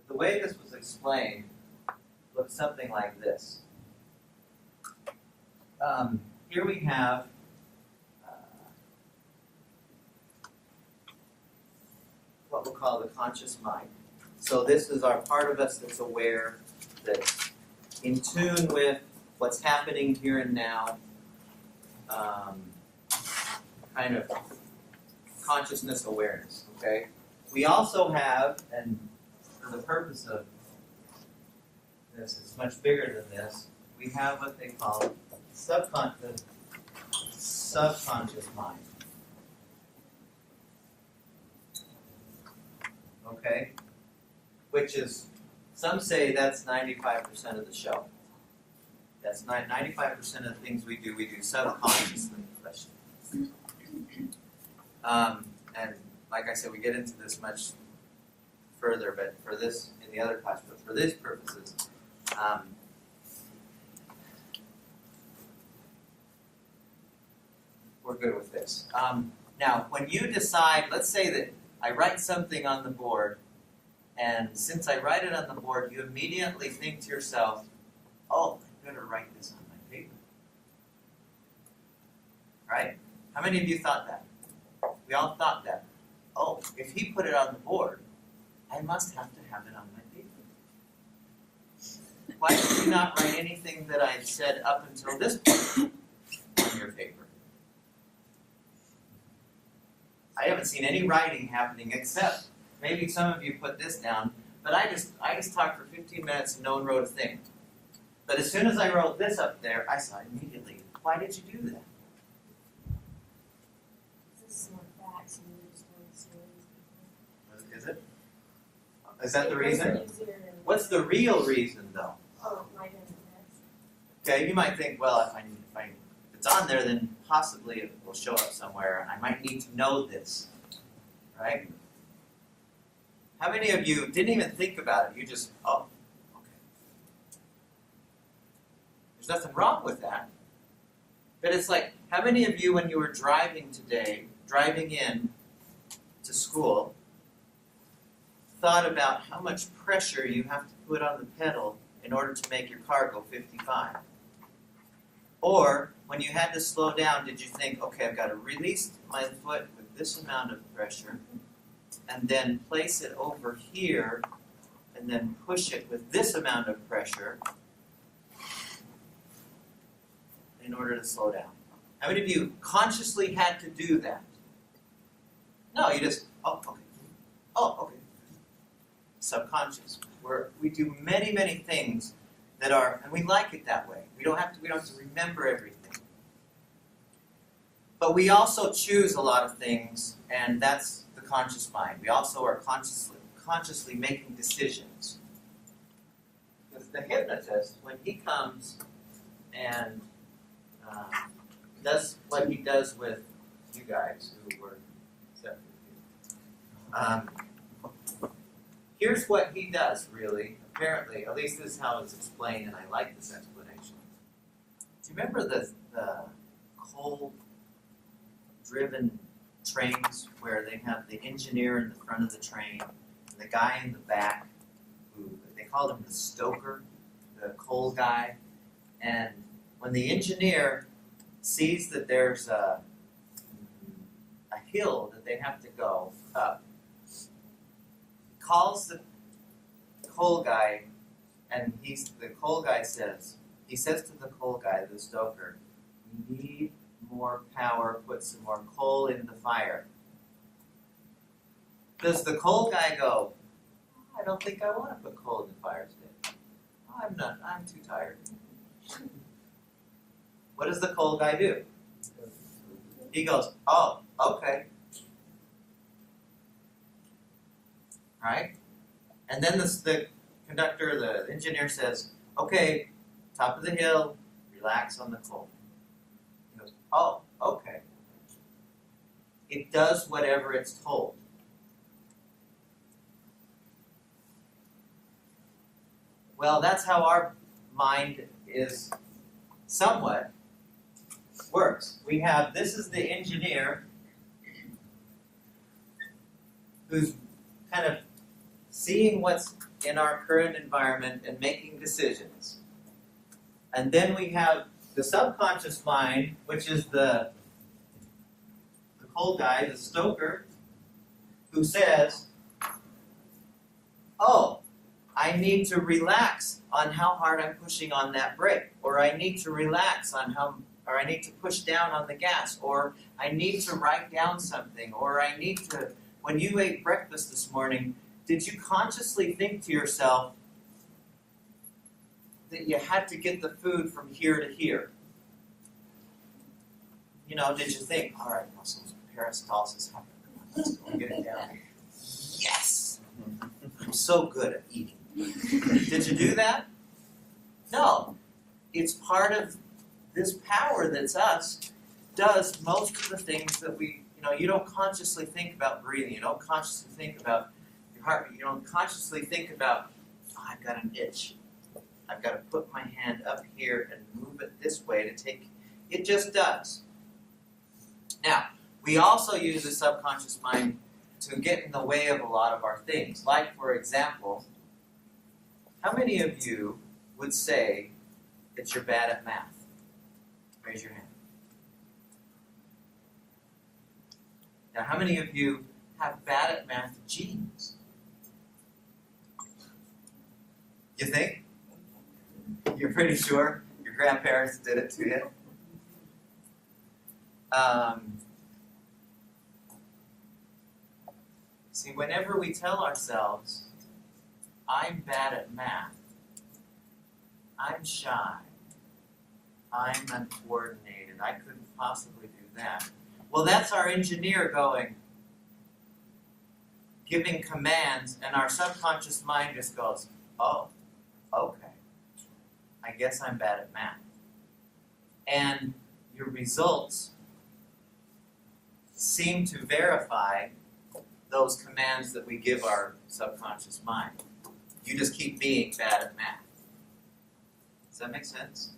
the way this was explained looks something like this. Here we have what we'll call the conscious mind. So this is our part of us that's aware, that's in tune with what's happening here and now, kind of consciousness awareness, okay? We also have, and for the purpose of this, it's much bigger than this, we have what they call the subconscious mind. Okay? Which is, some say that's 95% of the show. That's 95% of the things we do subconsciously. And like I said, we get into this much further, but for this, in the other class, but for these purposes, we're good with this. Now, when you decide, let's say that I write something on the board, and since I write it on the board, you immediately think to yourself, oh, I better write this on my paper. Right? How many of you thought that? We all thought that. Oh, if he put it on the board, I must have to have it on my paper. Why did you not write anything that I said up until this point on your paper? I haven't seen any writing happening except maybe some of you put this down, but I just talked for 15 minutes and no one wrote a thing. But as soon as I wrote this up there, I saw immediately, why did you do that? Is it? Is that the reason? What's the real reason, though? Okay, you might think, well, if it's on there, then possibly it will show up somewhere, and I might need to know this, right? How many of you didn't even think about it? You just, oh, okay. There's nothing wrong with that. But it's like, how many of you, when you were driving today, driving in to school, thought about how much pressure you have to put on the pedal in order to make your car go 55? Or, when you had to slow down, did you think, okay, I've got to release my foot with this amount of pressure, and then place it over here, and then push it with this amount of pressure in order to slow down? How many of you consciously had to do that? No, you just, oh, okay. Oh, okay. Subconscious. We do many, many things that are, and we like it that way. We don't have to remember everything. But we also choose a lot of things, and that's the conscious mind. We also are consciously making decisions. Because the hypnotist, when he comes and does what he does with you guys who were except for you, here's what he does, really. Apparently, at least this is how it's explained, and I like this explanation. Do you remember the coal-driven trains where they have the engineer in the front of the train, and the guy in the back, who they call him the stoker, the coal guy, and when the engineer sees that there's a hill that they have to go up, he calls the coal guy, and the coal guy says to the coal guy, the stoker, "We need more power, put some more coal in the fire." Does the coal guy go, "I don't think I want to put coal in the fire today. I'm too tired." What does the coal guy do? He goes, "Oh, okay." Right? And then the conductor, the engineer says, "Okay, top of the hill, relax on the coal." He goes, "Oh, okay." It does whatever it's told. Well, that's how our mind is somewhat works. We have, this is the engineer who's kind of seeing what's in our current environment and making decisions. And then we have the subconscious mind, which is the cold guy, the stoker, who says, oh, I need to relax on how hard I'm pushing on that brake, or I need to relax on or I need to push down on the gas, or I need to write down something, or I need to, when you ate breakfast this morning, did you consciously think to yourself that you had to get the food from here to here? You know, did you think, all right, muscles, peristalsis happened, come on, let's go get it down. Yes! I'm so good at eating. Did you do that? No. It's part of this power that's us, does most of the things that you don't consciously think about breathing. You don't consciously think about your heart. You don't consciously think about, oh, I've got an itch. I've got to put my hand up here and move it this way to take, it just does. Now, we also use the subconscious mind to get in the way of a lot of our things. Like, for example, how many of you would say that you're bad at math? Raise your hand. Now, how many of you have bad at math genes? You think? You're pretty sure your grandparents did it to you? See, whenever we tell ourselves, I'm bad at math, I'm shy, I'm uncoordinated, I couldn't possibly do that. Well, that's our engineer giving commands, and our subconscious mind just goes, oh, okay, I guess I'm bad at math. And your results seem to verify those commands that we give our subconscious mind. You just keep being bad at math. Does that make sense?